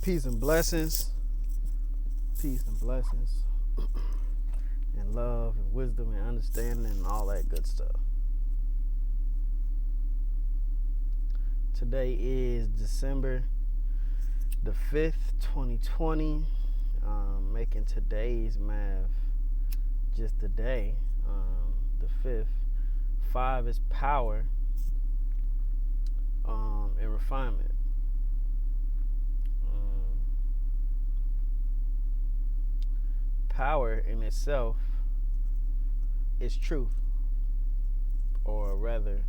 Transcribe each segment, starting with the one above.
Peace and blessings. Peace and blessings. And love and wisdom and understanding and all that good stuff. Today is December the 5th, 2020. Making today's math just the day, the 5th. 5 is power and refinement. Power in itself is truth, or rather,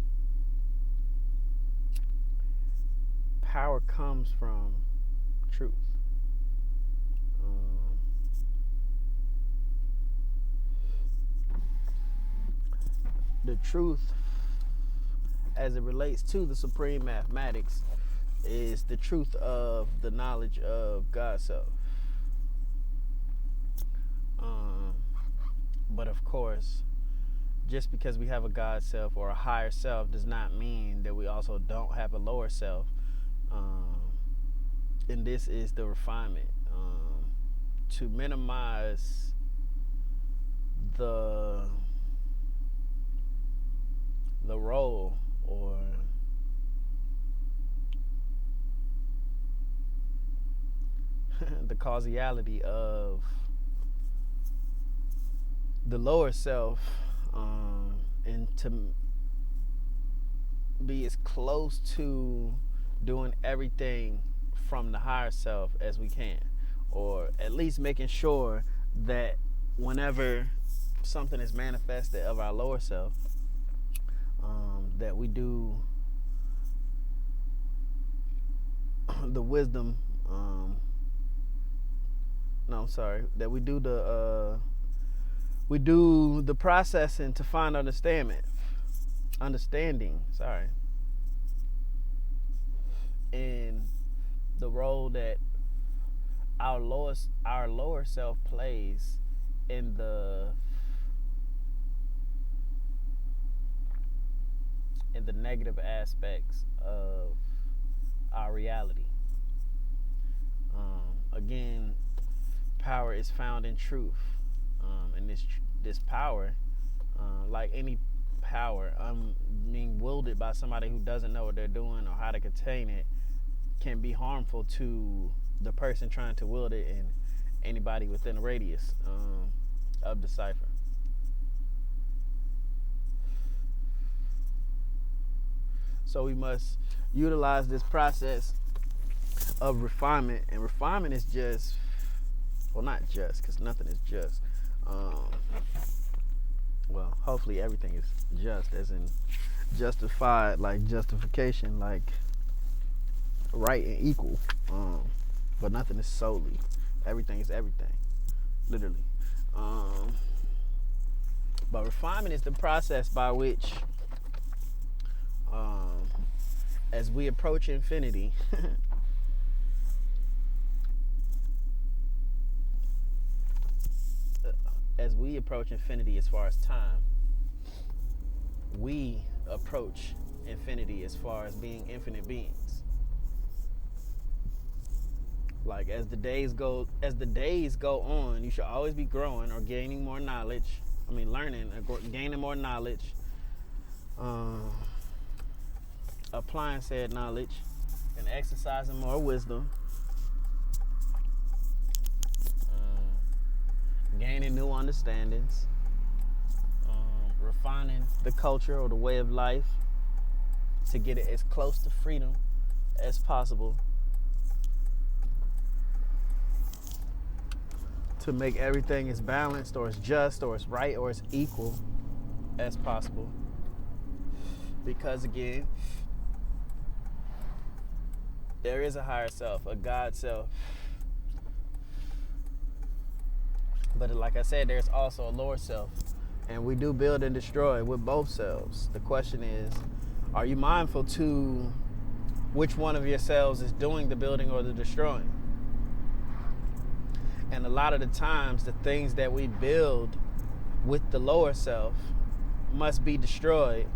power comes from truth. The truth, as it relates to the supreme mathematics, is the truth of the knowledge of God's self. But of course, just because we have a God self or a higher self does not mean that we also don't have a lower self. And this is the refinement. To minimize the role or the causality of the lower self, and to be as close to doing everything from the higher self as we can, or at least making sure that whenever something is manifested of our lower self, that we do the wisdom, that we do the processing to find understanding, and the role that our lower self plays in the negative aspects of our reality. Again, power is found in truth, and this power, like any power, being wielded by somebody who doesn't know what they're doing or how to contain it, can be harmful to the person trying to wield it and anybody within a radius of the cipher. So we must utilize this process of refinement, and refinement is just, well, not just, because nothing is just. Well, hopefully everything is just, as in justified, like justification, like right and equal. But nothing is solely. Everything is everything, literally. But refinement is the process by which, as we approach infinity, as far as time, we approach infinity as far as being infinite beings. Like as the days go on, you should always be growing or gaining more knowledge. Learning or gaining more knowledge, applying said knowledge, and exercising more wisdom, gaining new understandings, refining the culture or the way of life to get it as close to freedom as possible, to make everything as balanced or as just or as right or as equal as possible. Because again, there is a higher self, a God self. But like I said, there's also a lower self. And we do build and destroy with both selves. The question is, are you mindful to which one of your selves is doing the building or the destroying? And a lot of the times, the things that we build with the lower self must be destroyed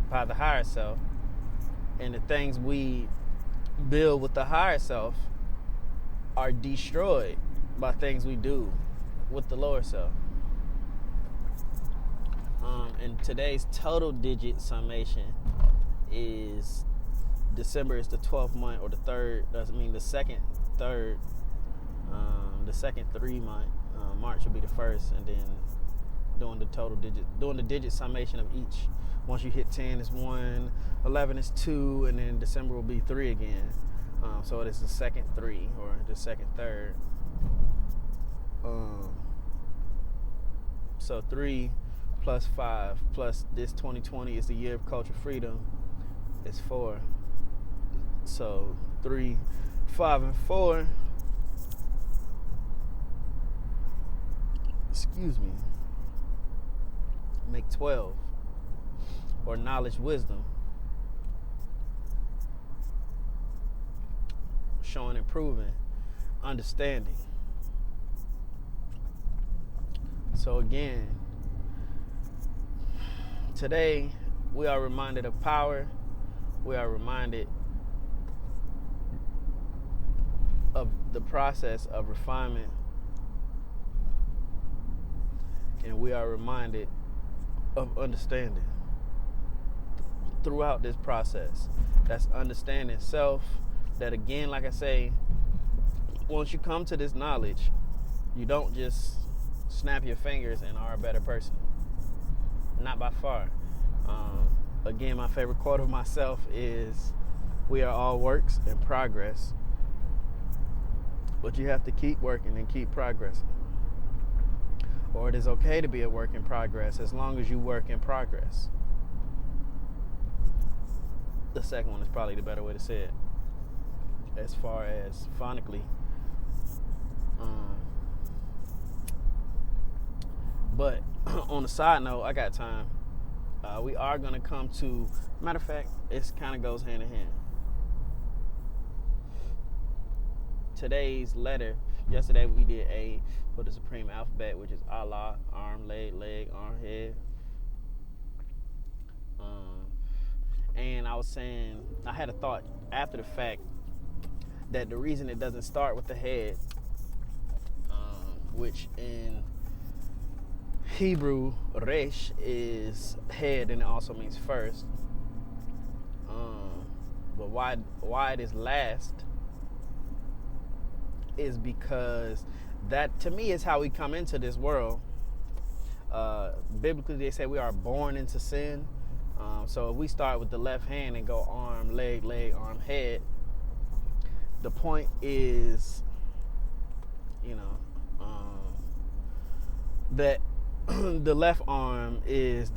by the higher self. And the things we build with the higher self are destroyed by things we do with the lower self. And today's total digit summation is December is the 12th month, or the second 3 month. March will be the first, and then doing the digit summation of each. Once you hit 10 is 1, 11 is 2, and then December will be 3 again. So it is the second 3, or the second third. So 3 plus 5 plus this 2020 is the year of cultural freedom. It's 4. So 3, 5, and 4. Make 12, or knowledge, wisdom, showing and proving, understanding. So again, today we are reminded of power. We are reminded of the process of refinement. And we are reminded of understanding throughout this process. That's understanding self. That again, like I say, once you come to this knowledge, you don't just snap your fingers and are a better person. Not by far. Again, my favorite quote of myself is, "We are all works in progress." But you have to keep working and keep progressing. Or it is okay to be a work in progress as long as you work in progress. The second one is probably the better way to say it, as far as phonically. But on the side note, I got time. We are going to come to, matter of fact, it kind of goes hand in hand. Today's letter, yesterday we did A for the supreme alphabet, which is Allah, arm, leg, arm, head. And I was saying, I had a thought after the fact that the reason it doesn't start with the head, which in Hebrew, resh is head, and it also means first. But why it is last is because that, to me, is how we come into this world. Biblically, they say we are born into sin. So if we start with the left hand and go arm, leg, arm, head, the point is, that the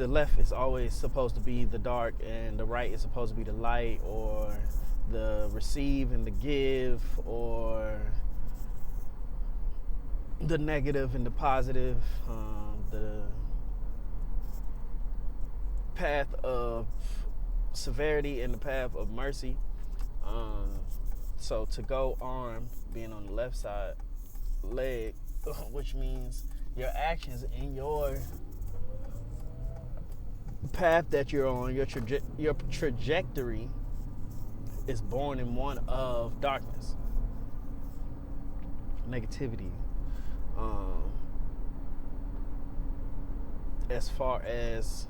left is always supposed to be the dark, and the right is supposed to be the light, or the receive and the give, or the negative and the positive, the path of severity and the path of mercy. So to go arm, being on the left side, leg, which means your actions in your path that you're on, your trajectory is born in one of darkness, negativity. As far as,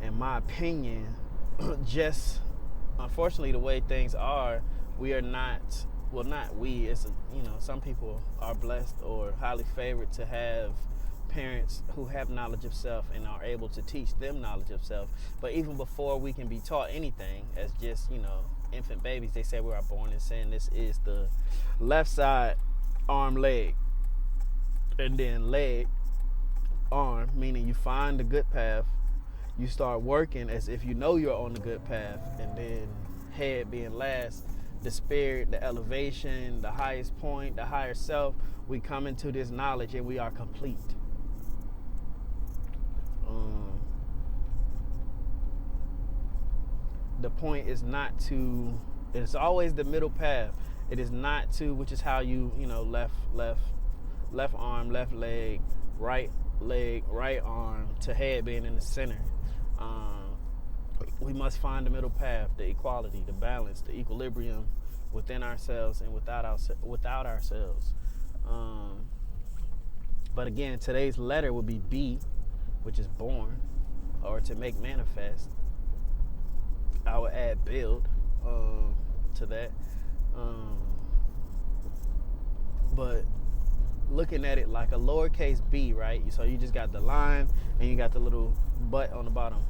in my opinion, just unfortunately the way things are, we are not, well, not we, it's, some people are blessed or highly favored to have parents who have knowledge of self and are able to teach them knowledge of self. But even before we can be taught anything, as just, infant babies, they say we are born in sin. This is the left side, arm, leg, and then leg, arm, meaning you find the good path. You start working as if you know you're on the good path, and then head being last, the spirit, the elevation, the highest point, the higher self. We come into this knowledge and we are complete. The point is not to, it's always the middle path. It is not to, which is how you, left arm, left leg, right arm, to head being in the center. We must find the middle path, the equality, the balance, the equilibrium, within ourselves and without ourselves. But again, today's letter would be B, which is born, or to make manifest. I would add build to that. But looking at it like a lowercase b, right? So you just got the line and you got the little butt on the bottom.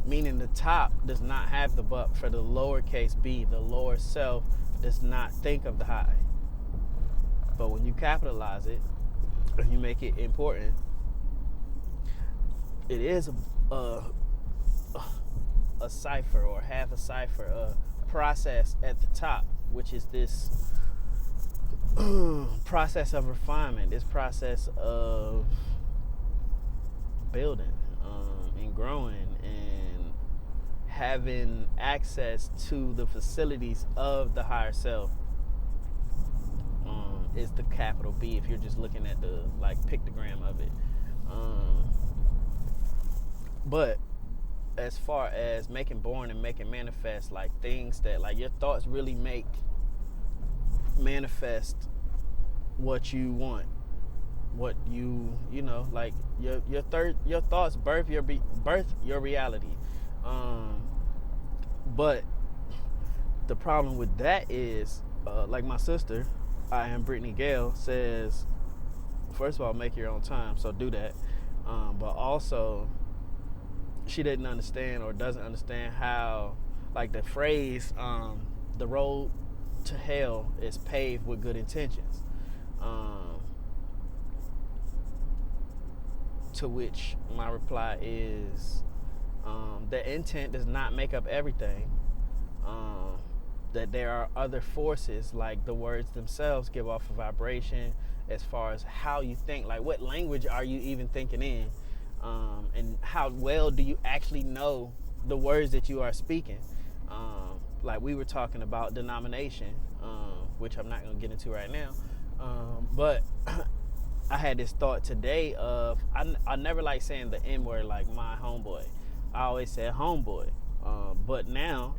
Meaning the top does not have the butt for the lowercase b. The lower self does not think of the high. But when you capitalize it and you make it important, it is a cipher or half a cipher, a process at the top, which is this process of refinement, this process of building and growing and having access to the facilities of the higher self. Is the capital B if you're just looking at the pictogram of it. But as far as making born and making manifest, things that your thoughts really make manifest what you want, what your thoughts birth your reality. But the problem with that is, like my sister, I am Brittany Gale, says, first of all, make your own time, so do that. But also, she didn't understand or doesn't understand how, the phrase, the road to hell is paved with good intentions. To which my reply is, the intent does not make up everything. That there are other forces, like the words themselves give off a vibration as far as how you think, what language are you even thinking in, and how well do you actually know the words that you are speaking. We were talking about denomination, which I'm not going to get into right now, but I had this thought today of, I never like saying the N word, like my homeboy. I always said homeboy, but now,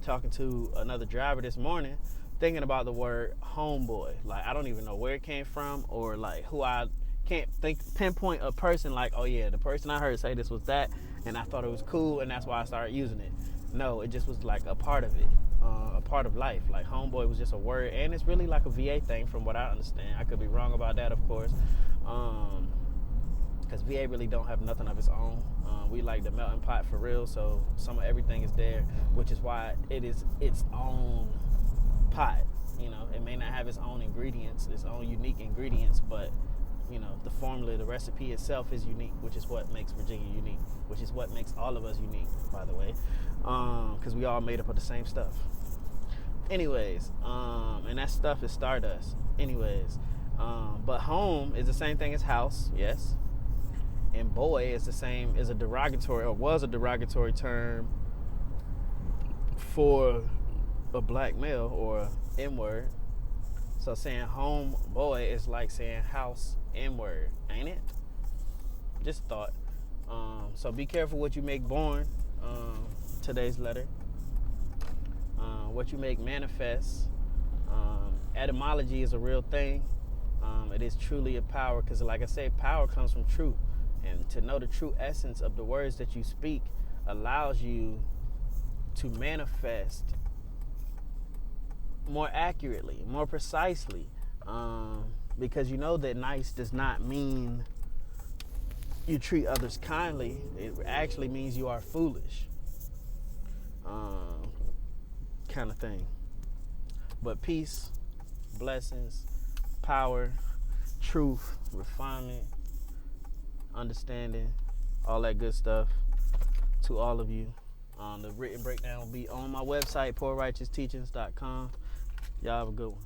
talking to another driver this morning, thinking about the word homeboy. I don't even know where it came from, or who. I can't pinpoint a person oh yeah, the person I heard say this was that, and I thought it was cool, and that's why I started using it. No, it just was a part of it, a part of life. Homeboy was just a word, and it's really a VA thing from what I understand. I could be wrong about that, of course, because VA really don't have nothing of its own. We like the melting pot for real, so some of everything is there, which is why it is its own pot. It may not have its own ingredients, its own unique ingredients, but the formula, the recipe itself is unique, which is what makes Virginia unique, which is what makes all of us unique, by the way, because we all made up of the same stuff. Anyways, and that stuff is stardust. Anyways, but home is the same thing as house, yes. And boy is a derogatory, or was a derogatory term for a black male, or N-word. So saying home boy is like saying house N-word, ain't it? Just thought. So be careful what you make born. Today's letter. What you make manifest. Etymology is a real thing. It is truly a power, because like I said, power comes from truth. And to know the true essence of the words that you speak allows you to manifest more accurately, more precisely, because you know that nice does not mean you treat others kindly. It actually means you are foolish, kind of thing. But peace, blessings, power, truth, refinement, understanding, all that good stuff to all of you. The written breakdown will be on my website, poorrighteousteachings.com. Y'all have a good one.